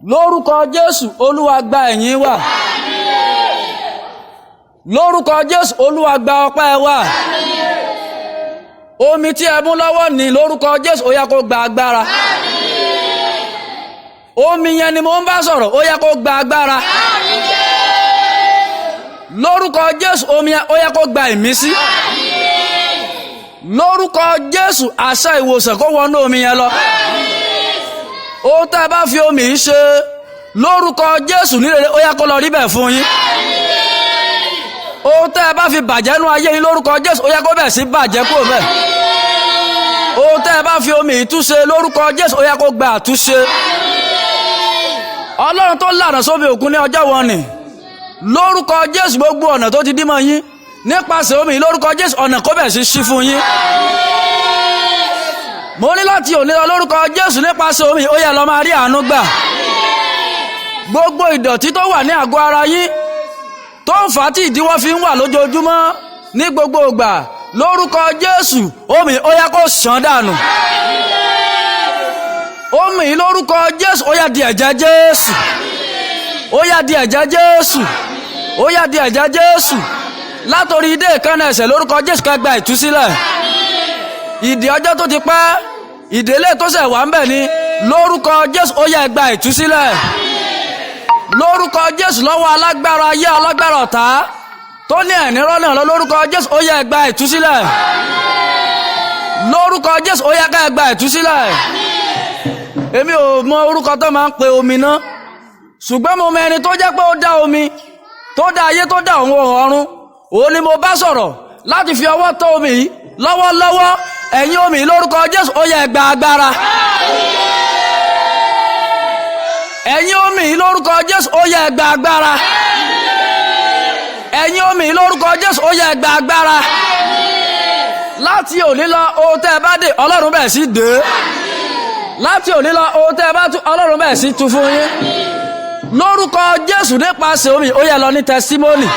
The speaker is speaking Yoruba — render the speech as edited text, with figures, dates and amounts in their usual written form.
lórúkọ Jésù Olúwa gba ẹ̀yìn wa. Lórúkọ Jésù Olúwa gba ọpẹ́ wa. Omi tí ẹ mú lọ́wọ́ ní lórúkọ Jésù ó yá kó gba agbára. Omi yẹn ni mo ń bá sọ̀rọ̀ ó yá kó gba agbára. Lórúkọ Jésù omi yẹn ó yá kó gba ìmísí. Lórúkọ Jésù àṣẹ ìwòsàn kó wọnú omi yẹn lọ. Ó tá bá fi omi yìí ṣe lórúkọ Jésù nírere ó yá kó lọ rí bẹ́ẹ̀ fún yín. Ó tá bá fi bàjẹ́ nú ayé yín lórúkọ Jésù ó yá kó bẹ̀ sí bàjẹ́ kúrò bẹ́ẹ̀. Ó tá bá fi omi yìí túnṣe lórúkọ Jésù ó yá kó gba àtúnṣe. Ọlọ́run tó lànà sómi òkun ní ọjọ́ wọn ni lórúkọ Jésù gbogbo ọ̀nà tó ti dí mọ́ yín nípasẹ̀ omi lórúkọ Jésù ọ̀nà kó bẹ̀ sí ṣí fún yín. Mo ní láti òní lọ lórúkọ Jésù nípasẹ̀ omi ó yá lọ máa rí àánú gbà. Gbogbo ìdọ̀tí tó wà ní àgọ́ ara yín tó ń fà á tí ìdíwọ́ fi ń wà lójoojúmọ́ ní gbogbo ìgbà lórúkọ Jésù omi ó yá kó ṣàn dànù. Omi lórúkọ Jésù ó yá di ẹ̀jẹ̀ Jésù. Ó yá di ẹ̀jẹ̀ Jésù. Ó yá di ẹ̀jẹ̀ Jésù. Látorí ìdè ìkànnì ẹsẹ̀ lórúkọ Jésù ká gba ìtúsílẹ̀. Ìdè ọjọ́ tó ti pẹ́ ìdèlé tó ṣẹ̀ wà ń bẹ̀ ni lórúkọ Jésù ó yá gba ìtúsílẹ̀. Lórúkọ Jésù lọ́wọ́ alágbára ayé alágbára ọ̀tá tó ní ẹ̀ní rọ́nà lọ lórúkọ Jésù ó yá gba ìtúsílẹ̀. Lórúkọ Jésù ó yá ká gba ìtúsílẹ̀. Èmi ò mọ orúkọ tó máa ń pe omi náà ṣùgbọ́n mo mọ ẹni tó jẹ́ pé ó dá omi tó dá ayé tó dá òun ọ̀run òun ni mo bá sọ̀rọ̀ láti fi ọwọ́ tọ́ omi yìí lọ́wọ́lọ́wọ́ ẹ̀yin omi lórúkọ Jésù ó yá gba agbára. Ẹ̀yin omi lórúkọ Jésù ó yá gba agbára. Ẹ̀yin omi lórúkọ Jésù ó yá gba agbára. Láti òní lọ ohun tẹ́ ẹ bá dé Ọlọ́run bẹ̀ sí dé. Láti òní lọ ohun tẹ́ ẹ bá tú Ọlọ́run bẹ̀ sí tú fún yín. Lórúkọ Jésù nípasẹ̀ omi ó yá lọ ní testimony.